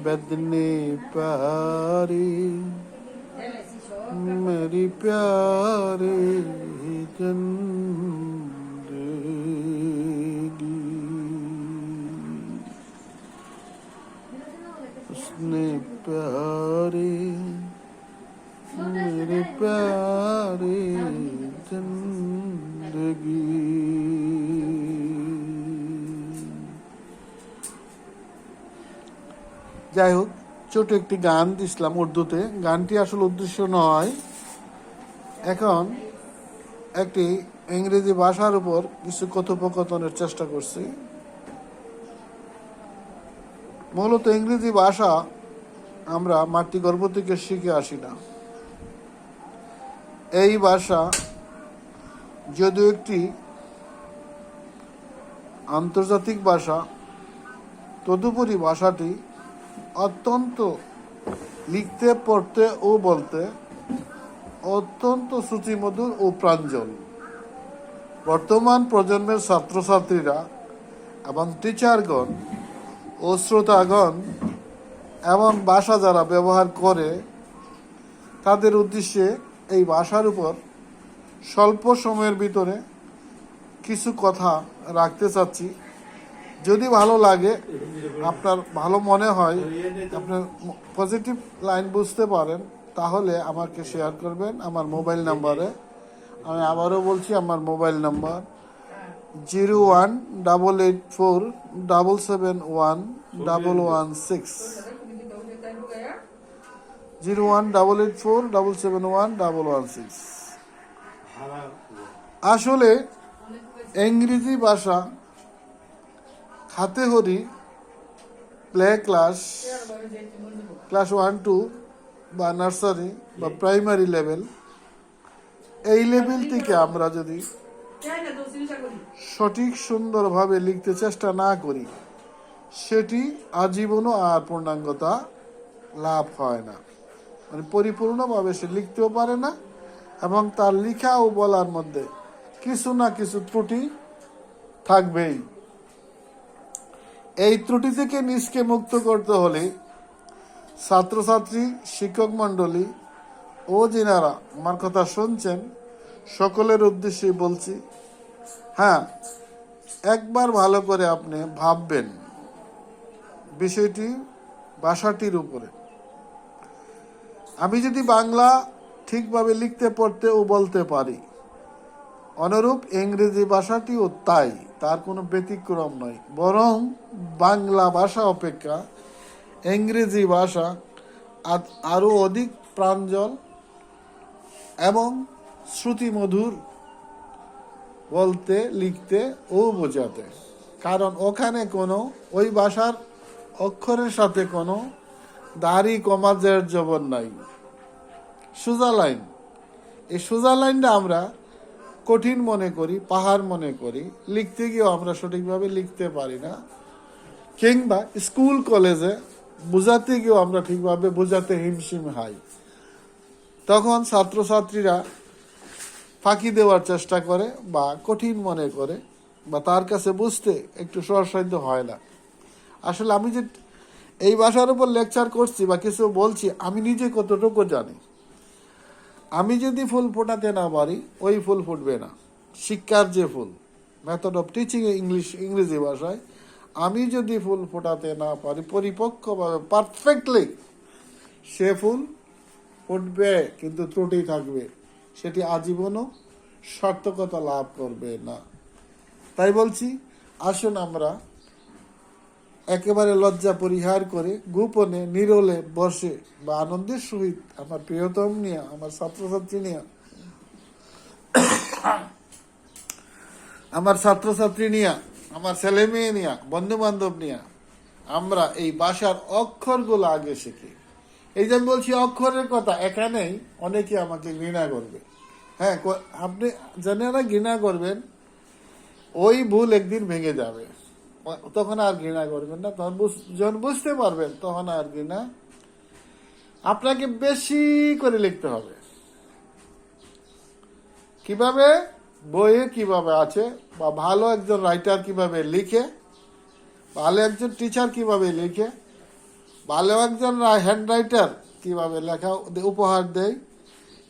बदने प्यारी मेरी प्यारी जिंदगी उसने प्यारी मेरी प्यारी जिंदगी। যাই হোক, ছোট একটি গান দিছিলাম উর্দুতে। গানটি আসলে উদ্দেশ্য নয়, এখন একটি ইংরেজি ভাষার উপর কিছু কথোপকথনের চেষ্টা করছি। মূলত ইংরেজি ভাষা আমরা মাতৃগর্ভ থেকে শিখে আসি না। এই ভাষা যদিও একটি আন্তর্জাতিক ভাষা, তদুপরি ভাষাটি অত্যন্ত লিখতে, পড়তে ও বলতে অত্যন্ত শ্রুতিমধুর ও প্রাঞ্জল। বর্তমান প্রজন্মের ছাত্রছাত্রীরা এবং টিচারগণ ও শ্রোতাগণ এবং ভাষা যারা ব্যবহার করে, তাদের উদ্দেশ্যে এই ভাষার উপর স্বল্প সময়ের ভিতরে কিছু কথা রাখতে চাচ্ছি। যদি ভালো লাগে, আপনার ভালো মনে হয়, আপনার পজিটিভ লাইন বুঝতে পারেন, তাহলে আমাকে শেয়ার করবেন আমার মোবাইল নাম্বারে। আমি আবারও বলছি, আমার মোবাইল নাম্বার 018847711116 018847711116। আসলে ইংরেজি ভাষা হাতে হরি প্লে ক্লাস 1-2 বা নার্সারি বা প্রাইমারি লেভেল, এই লেভেল থেকে আমরা যদি সঠিক সুন্দরভাবে লিখতে চেষ্টা না করি, সেটি আজীবনও আর পূর্ণাঙ্গতা লাভ হয় না। মানে পরিপূর্ণভাবে সে লিখতেও পারে না, এবং তার লেখা ও বলার মধ্যে কিছু না কিছু ত্রুটি থাকবেই। এই ত্রুটি থেকে নিজকে মুক্ত করতে হলে ছাত্রছাত্রী, শিক্ষক মণ্ডলী ও যিনারা আমার কথা শুনছেন, সকলের উদ্দেশ্যে বলছি, হ্যাঁ, একবার ভালো করে আপনি ভাববেন বিষয়টি, ভাষাটির উপরে। আমি যদি বাংলা ঠিকভাবে লিখতে, পড়তে ও বলতে পারি, অনুরূপ ইংরেজি ভাষাটিও তাই, তার কোনো ব্যতিক্রম নয়। বরং বাংলা ভাষা অপেক্ষা ইংরেজি ভাষা আরও অধিক প্রাঞ্জল এবং শ্রুতিমধুর বলতে, লিখতে ও বোঝাতে। কারণ ওখানে কোনো, ওই ভাষার অক্ষরের সাথে কোনো দাড়ি, কমা, জের, জবর নাই, সোজা লাইন। এই সোজা লাইনটা আমরা কঠিন মনে করি, পাহাড় মনে করি, লিখতে গিয়েও আমরা সঠিকভাবে লিখতে পারি না, কিংবা স্কুল কলেজে বোঝাতে গিয়েও আমরা ঠিকভাবে বোঝাতে হিমশিম হাই। তখন ছাত্রছাত্রীরা ফাঁকি দেওয়ার চেষ্টা করে বা কঠিন মনে করে, বা তার কাছে বুঝতে একটু সহজসাধ্য হয় না। আসলে আমি যে এই ভাষার উপর লেকচার করছি বা কিছু বলছি, আমি নিজে কতটুকু জানি। আমি যদি ফুল ফোটাতে না পারি, ওই ফুল ফুটবে না। শিক্ষার যে ফুল, মেথড অফ টিচিং ইংরেজি ভাষায়, আমি যদি ফুল ফোটাতে না পারি পরিপক্কভাবে পারফেক্টলি, সে ফুল ফুটবে কিন্তু ত্রুটি থাকবে, সেটি আজীবনও সার্থকতা লাভ করবে না। তাই বলছি, আসুন আমরা একেবারে লজ্জা পরিহার করে গোপনে নিরলে বসে বা আনন্দের সহিত আমার প্রিয়তম নিয়ে, আমার ছাত্রছাত্রী নিয়ে, আমার ছেলে মেয়ে নিয়ে, বন্ধু বান্ধব নিয়ে আমরা এই ভাষার অক্ষরগুলো আগে শিখি। এই যে আমি বলছি অক্ষরের কথা, এখানেই অনেকে আমাকে ঘৃণা করবে। হ্যাঁ, আপনি যারা ঘৃণা করবেন, ওই ভুল একদিন ভেঙে যাবে, তখন আর ঘৃণা করবেন না। তখন যখন বুঝতে পারবেন, তখন আর ঘৃণা। আপনাকে বেশি করে লিখতে হবে। কিভাবে বইয়ে কিভাবে আছে, বা ভালো একজন রাইটার কিভাবে লিখে, ভালো একজন টিচার কিভাবে লিখে, ভালো একজন হ্যান্ড রাইটার কিভাবে লেখা উপহার দেয়,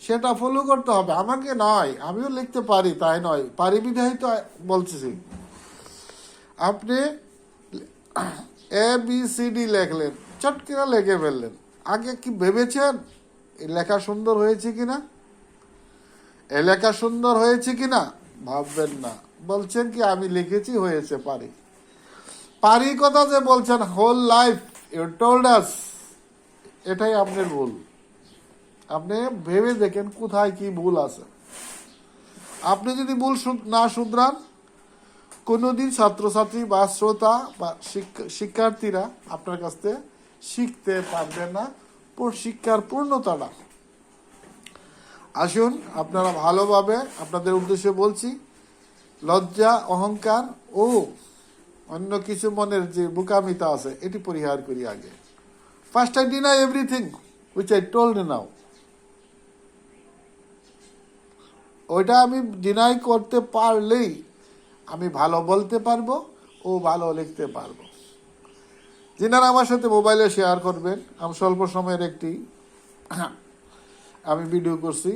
সেটা ফলো করতে হবে। আমাকে নয়, আমিও লিখতে পারি তাই নয়, পারি বিধায় তো বলছি। আপনি ABCD লেখলেন, চট কিনা লিখে ফেললেন, আগে কি ভেবেছেন এই লেখা সুন্দর হয়েছে কিনা? এই লেখা সুন্দর হয়েছে কিনা ভাববেন না, বলছেন কি আমি লিখেছি, হয়েছে, পারি। পারি কথা যে বলছেন, whole life you told us, এটাই আপনার ভুল। আপনি ভেবে দেখেন কোথায় কি ভুল আছে। আপনি যদি ভুল না শুধরান, কোনোদিন ছাত্রছাত্রী বা শ্রোতা বা শিক্ষার্থীরা আপনার কাছ থেকে শিখতে পারবে না শিক্ষার পূর্ণতাটা। আসুন আপনারা ভালোভাবে, আপনাদের উদ্দেশ্যে বলছি, লজ্জা, অহংকার ও অন্য কিছু মনের যে বোকামিতা আছে, এটি পরিহার করি আগে। First I deny everything which I told now. ওইটা আমি ডিনাই করতে পারলেই আমি ভালো বলতে পারবো ও ভালো লিখতে পারবো। যিনারা আমার সাথে মোবাইলে শেয়ার করবেন, আমি স্বল্প সময়ের একটি আমি ভিডিও করছি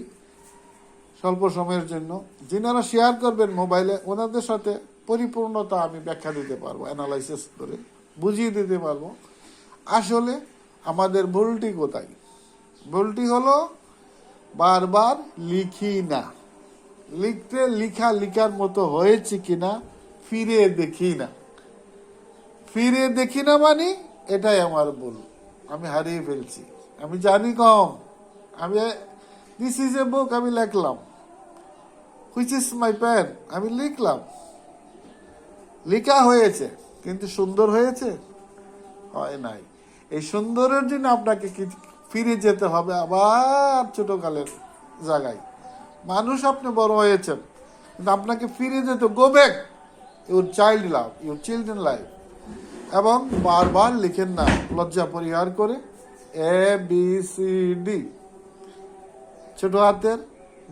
স্বল্প সময়ের জন্য, যিনারা শেয়ার করবেন মোবাইলে, ওনাদের সাথে পরিপূর্ণতা আমি ব্যাখ্যা দিতে পারবো, অ্যানালাইসিস করে বুঝিয়ে দিতে পারবো আসলে আমাদের ভুলটি কোথায়। ভুলটি হলো বারবার লিখি না, লিখার মতো হয়েছে কিনা ফিরে দেখি না। ফিরে দেখি না মানে এটাই আমার ভুল, আমি হারিয়ে ফেলছি, আমি জানি কম। আমি দিস ইজ এ বুক, আমি লিখলাম, হুইচ ইজ মাই পেন, আমি লিখলাম, লেখা হয়েছে, কিন্তু সুন্দর হয়েছে হয় নাই। এই সুন্দরের জন্য আপনাকে ফিরে যেতে হবে আবার ছোটকালের জায়গায়। মানুষ আপনি বড় হয়েছেন, কিন্তু আপনাকে ফিরে যেতে, go back your child love, your children life. এবং বারবার লিখেন না, লজ্জা পরিহার করে ABCD, ছোট হাতের,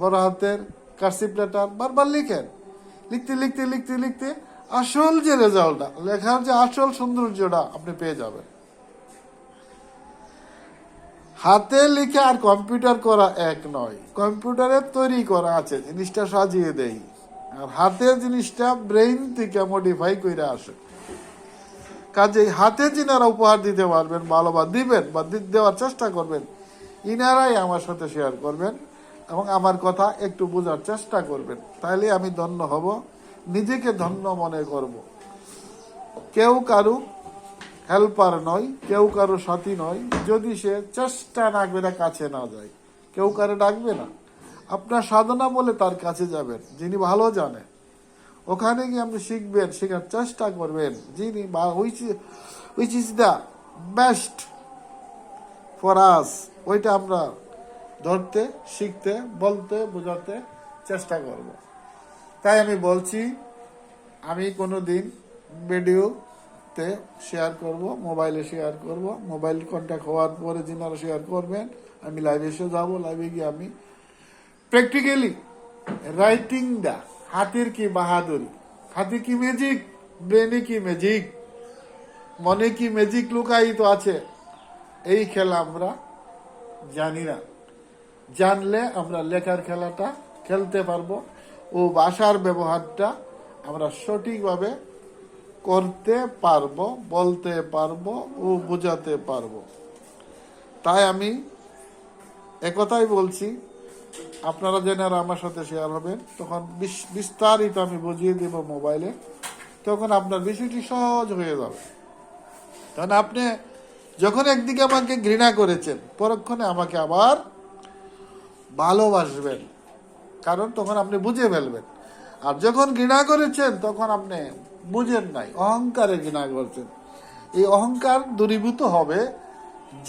বড় হাতের, কার্সিভ লেটার বারবার লিখেন। লিখতে লিখতে লিখতে লিখতে আসল যে রেজাল্টটা, লেখার যে আসল সৌন্দর্যটা আপনি পেয়ে যাবেন। হাতে লিখে আর কম্পিউটার করা এক নয়। কম্পিউটারের তৈরি করা আছে, জিনিসটা সাজিয়ে দেই, আর হাতের জিনিসটা ব্রেইন থেকে মডিফাই করে আসে। কাজে হাতে যিনারা উপহার দিতে পারবেন, ভালোবাসা দিবেন বা দেওয়ার চেষ্টা করবেন, ইনারাই আমার সাথে শেয়ার করবেন এবং আমার কথা একটু বোঝার চেষ্টা করবেন। তাহলে আমি ধন্য হব, নিজেকে ধন্য মনে করব। কেউ কারু হেল্পার নয়, কেউ কারো সাথী নয়, যদি সে চেষ্টা না করে কাছে না যায়। কেউ কারো ডাকবে না, আপনার সাধনা বলে তার কাছে যাবেন, যিনি ভালো জানেন। ওখানে গিয়ে আপনি শিখবেন, শেখার চেষ্টা করবেন, যিনি বা which is the best for us, ওইটা আমরা ধরতে, শিখতে, বলতে, বোঝাতে চেষ্টা করব। তাই আমি বলছি, আমি কোনোদিন ভিডিওতে শেয়ার করব, মোবাইলে শেয়ার করব, মোবাইল কন্ট্যাক্ট হওয়ার পরে যিনারা শেয়ার করবেন, আমি লাইভে এসে যাবো, লাইভে গিয়ে আমি প্র্যাকটিক্যালি রাইটিং দা, হাতের কি বাহাদুরি, হাতে কি ম্যাজিক, ব্রেনে কি ম্যাজিক, মনে কি ম্যাজিক লুকায়িত আছে, এই খেলা আমরা জানি না। জানলে আমরা লেখার খেলাটা খেলতে পারবো ও ভাষার ব্যবহারটা আমরা সঠিকভাবে করতে পারবো, বলতে পারবো ও বোঝাতে পারবো। তাই আমি একথাই বলছি, আপনারা জেনারা আমার সাথে শেয়ার হবেন, তখন বিস্তারিত আমি বুঝিয়ে দেব মোবাইলে, তখন আপনার বিষয়টি সহজ হয়ে যাবে। কারণ আপনি যখন একদিকে আমাকে ঘৃণা করেছেন, পরক্ষণে আমাকে আবার ভালোবাসবেন, কারণ তখন আপনি বুঝে ফেলবেন। আর যখন ঘৃণা করেছেন তখন আপনি বুঝেন নাই, অহংকারে ঘৃণা করছেন। এই অহংকার দূরীভূত হবে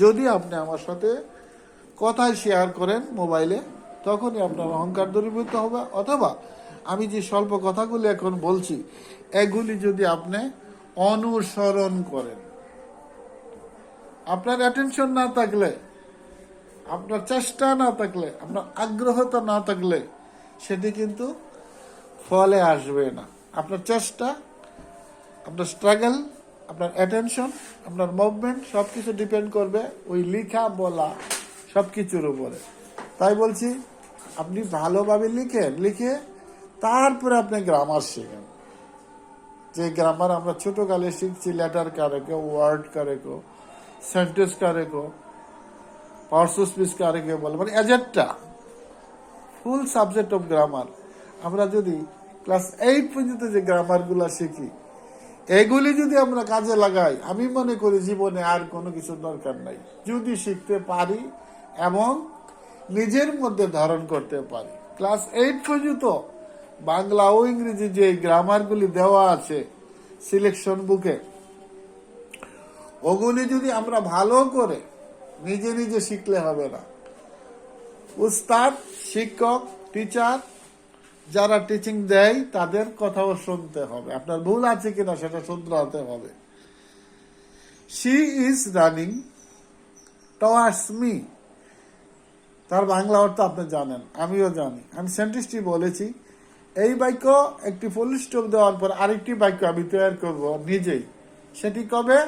যদি আপনি আমার সাথে কথায় শেয়ার করেন মোবাইলে, তখনই আপনার অহংকার দূরীভূত হবে। অথবা আমি যে স্বল্প কথাগুলি এখন বলছি, এগুলি যদি আপনি অনুসরণ করেন, আপনার অ্যাটেনশন না থাকলে, আপনার চেষ্টা না থাকলে, আপনার আগ্রহতা না থাকলে সেটি কিন্তু ফলে আসবে না। আপনার চেষ্টা, আপনার স্ট্রাগল, আপনার অ্যাটেনশন, আপনার মুভমেন্ট সবকিছু ডিপেন্ড করবে ওই লেখা বলা সবকিছুর উপরে। তাই বলছি, আপনি ভালোভাবে লিখে তারপরে আপনি গ্রামার শেখেন। যে গ্রামার আমরা ছোটকালে শিখছি, লেটার কারেকো, ওয়ার্ড কারেকো, সেন্টেন্স কারেকো, পার্টস অফ স্পিচ কারেকো বলে, মানে এজেক্টা, ফুল সাবজেক্ট অফ গ্রামার। আমরা যদি ক্লাস 8 পর্যন্ত যে গ্রামারগুলো শিখি, এগুলি যদি আমরা কাজে লাগাই, আমি মনে করি জীবনে আর কোনো কিছু দরকার নাই। যদি শিখতে পারি এবং নিজের মধ্যে ধারণ করতে পারি। ক্লাস 8 পর্যন্ত বাংলা ও ইংরেজি যে গ্রামারগুলি দেওয়া আছে সিলেকশন বুকে, ওগুলি যদি আমরা ভালো করে নিজে নিজে শিখলে হবে না। উস্তাদ, শিক্ষক, টিচার যারা টিচিং দেয় তাদের কথাও শুনতে হবে। আপনার ভুল আছে কিনা সেটা শুধরাতে হবে। She is running towards me, তার বাংলা অর্থ আপনি জানেন, আমিও জানি। আমি সেন্টেন্সটি বলেছি, এই বাক্য একটি ফুল স্টপ দেওয়ার পর আরেকটি বাক্য আমি তৈরি করব নিজেই। সেটি কবে?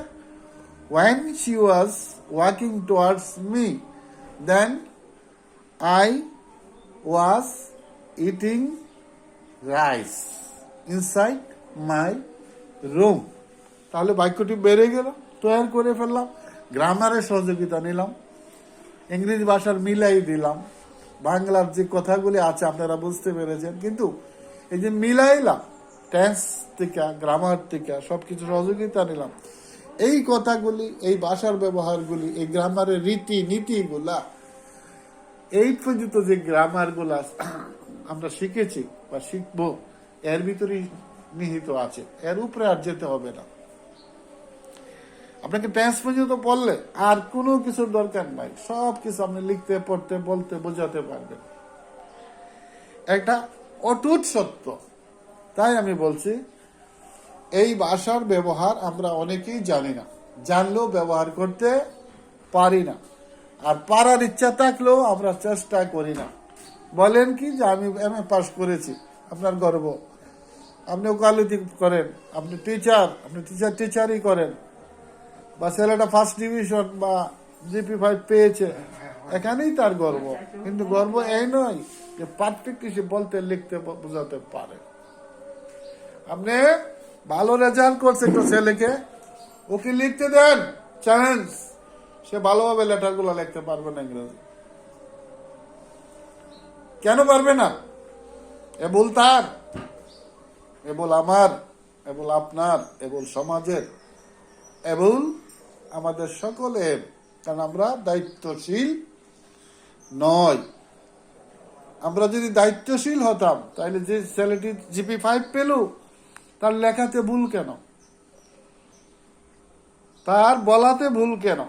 when she was walking towards me, then I was eating rice inside my room। তাহলে বাক্যটি বেড়ে গেল, তৈরি করে ফেললাম, গ্রামারের সহযোগিতা নিলাম, ইংরেজি ভাষার মিলাই দিলাম, বাংলার যে কথাগুলি আছে আপনারা বুঝতে পেরেছেন। কিন্তু এই যে মিলাইলাম, টেন্স থেকে, গ্রামার থেকে সবকিছু সহযোগিতা নিলাম, এই কথাগুলি, এই ভাষার ব্যবহারগুলি, এই গ্রামারের রীতি নীতিগুলা, এই পর্যন্ত যে গ্রামারগুলা আমরা শিখেছি বা শিখবো, এর ভিতরেই নিহিত আছে, এর উপরে আর যেতে হবে না। আপনাকে টেন্স পর্যন্ত পড়লে আর কোনো কিছুর দরকার নাই, সব কিছু আপনি লিখতে, পড়তে, বলতে, বোঝাতে পারবেন। একটা অটুট সত্য। তাই আমি বলছি, এই ভাষার ব্যবহার আমরা অনেকেই জানি না, জানলেও ব্যবহার করতে পারি না, আর পারার ইচ্ছা থাকলেও আমরা চেষ্টা করি না। বলেন কি যে আমি MA পাস করেছি, আপনার গর্ব, আপনি ওকালতি করেন, আপনি টিচার, আপনি টিচারই করেন, বা ছেলেটা ফার্স্ট ডিভিশন বা GP5 পেয়েছে, এখানেই তার গর্ব। কিন্তু গর্ব এই নয় যে পারফেক্টলি সে বলতে, লিখতে, বোঝাতে পারে। আপনি ভালো রেজাল্ট করছে একটা ছেলেকে, ওকে লিখতে দেন, চ্যালেঞ্জ, সে ভালোভাবে লেটার গুলো লিখতে পারবে না ইংরেজি। কেন পারবে না? এ ভুল তার, এ ভুল আমার, এ ভুল আপনার, এ ভুল সমাজের, এ ভুল আমাদের সকলের। কারণ আমরা দায়িত্বশীল নয়। আমরা যদি দায়িত্বশীল হতাম, তাহলে যে ছেলেটি GP5 পেল, তার লেখাতে ভুল কেন? তার বলাতে ভুল কেন?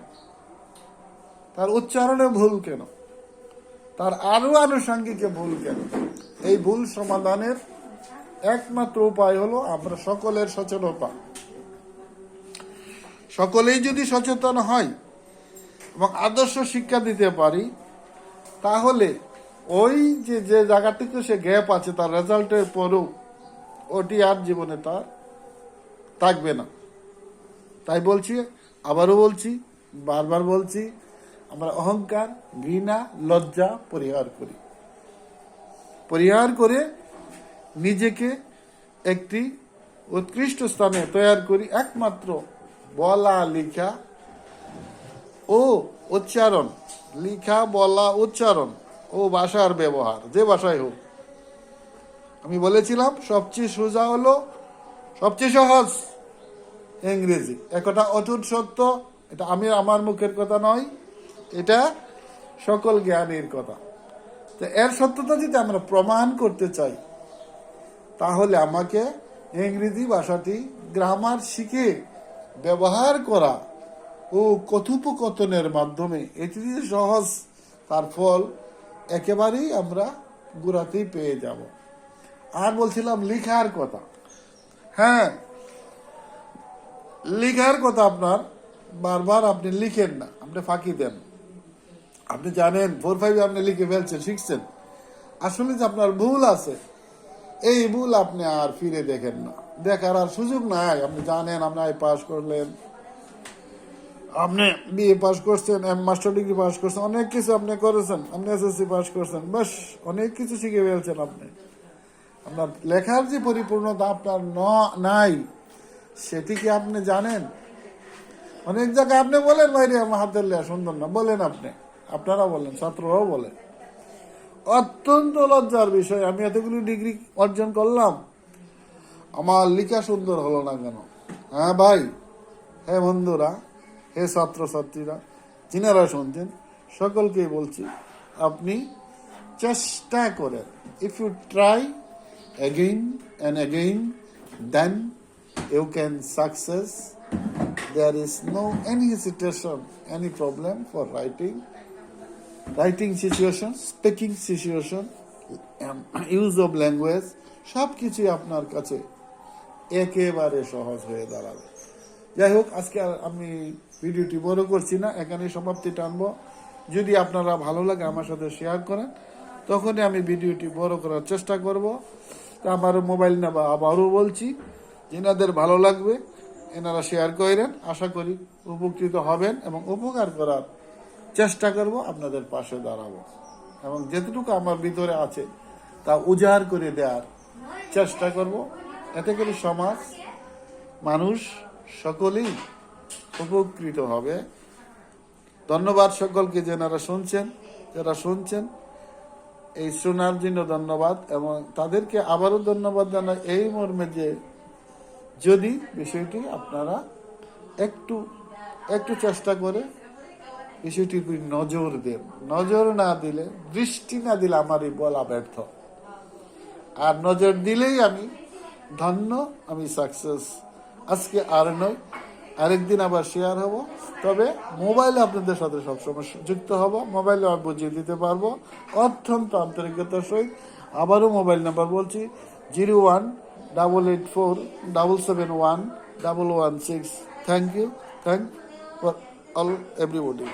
তার উচ্চারণে ভুল কেন? তার আরো আনুষঙ্গিকে ভুল কেন? এই ভুল সমাধানের একমাত্র উপায় হলো আমরা সকলের সচেতনতা। সকলেই যদি সচেতন হয় এবং আদর্শ শিক্ষা দিতে পারি, তাহলে ওই যে যে জায়গাটিতে সে গ্যাপ আছে তার রেজাল্টের পরও, ওটি আর জীবনে তার থাকবে না। তাই বলছি, আবারও বলছি, বারবার বলছি, আমরা অহংকার, ঘৃণা, লজ্জা পরিহার করে নিজেকে একটি উৎকৃষ্ট স্থানে তৈরি করি একমাত্র বলা লিখা ও উচ্চারণ, লিখা বলা উচ্চারণ ও ভাষার ব্যবহার যে ভাষায় হোক। আমি বলেছিলাম সবচেয়ে সোজা হলো, সবচেয়ে সহজ ইংরেজি। একটা অটুট সত্য, এটা আমি আমার মুখের কথা নয়, এটা সকল জ্ঞানীর কথা। তো এর সত্যতা যদি আমরা প্রমাণ করতে চাই, তাহলে আমাকে ইংরেজি ভাষাটি গ্রামার শিখে ব্যবহার করা ও কথোপকথনের মাধ্যমে এটি যে সহজ, তার ফল একেবারেই আমরা গোড়াতেই পেয়ে যাব। আর বলছিলাম লিখার কথা। হ্যাঁ, লিখার কথা আপনার বারবার আপনি লিখেন না, আপনি ফাঁকি দেন। আপনি জানেন 4-5 আপনি লিখে ফেলছেন, শিখছেন, আসলে যে আপনার ভুল আছে, এই ভুল আপনি আর ফিরে দেখেন না, দেখার আর সুযোগ নাই। আপনি জানেন আপনি আই পাস করলেন, আপনি বিএ পাস করছেন, মাস্টার ডিগ্রি পাস করছেন, অনেক কিছু আপনি করেছেন, আপনি এসএসসি পাস করছেন, বাস অনেক কিছু শিখে ফেলছেন আপনি। আপনার লেখার যে পরিপূর্ণতা আপনার নাই, সেটি কি আপনি জানেন? অনেক জায়গায় আপনি বলেন বাইরে আমার হাতের লেখা সুন্দর না, বলেন আপনি, আপনারা বলেন, ছাত্ররাও বলেন। অত্যন্ত লজ্জার বিষয়, আমি এতগুলি ডিগ্রি অর্জন করলাম, আমার লেখা সুন্দর হলো না কেন? হ্যাঁ ভাই, হ্যাঁ বন্ধুরা, হে ছাত্রছাত্রীরা, যিনারা শুনছেন, সকলকেই বলছি, আপনি চেষ্টা করেন। If you try again and again, then you can success. There is no any hesitation, any problem for writing situation, speaking situation, use of language, সব কিছুই আপনার কাছে একেবারে সহজ হয়ে দাঁড়াবে। যাই হোক, আজকে আর আমি ভিডিওটি বড় করছি না, এখানে সমাপ্তি টানবো। যদি আপনারা ভালো লাগে আমার সাথে শেয়ার করেন, তখনই আমি ভিডিওটি বড় করার চেষ্টা করব। আমার মোবাইল নেবা আবারও বলছি, যেনাদের ভালো লাগবে এনারা শেয়ার করেন, আশা করি উপকৃত হবেন এবং উপকার করার চেষ্টা করব, আপনাদের পাশে দাঁড়াবো এবং যেটুকু আমার ভিতরে আছে তা উজাড় করে দেওয়ার চেষ্টা করব। এতে করে সমাজ, মানুষ সকলেই উপকৃত হবে। ধন্যবাদ সকলকে যারা শুনছেন, এই শোনার জন্য ধন্যবাদ, এবং তাদেরকে আবারও ধন্যবাদ জানাই এই মর্মে যে যদি বিষয়টি আপনারা একটু চেষ্টা করে বিষয়টির নজর দেন। নজর না দিলে, দৃষ্টি না দিলে আমারই বলা ব্যর্থ, আর নজর দিলেই আমি ধন্য, আমি সাকসেস। আজকে আর নয়, আরেকদিন আবার শেয়ার হব, তবে মোবাইলে আপনাদের সাথে সবসময় যুক্ত হব, মোবাইলে আমি বুঝিয়ে দিতে পারবো অত্যন্ত আন্তরিকতার সহিত। আবারও মোবাইল নাম্বার বলছি, 018847711116। Thank you for all everybody.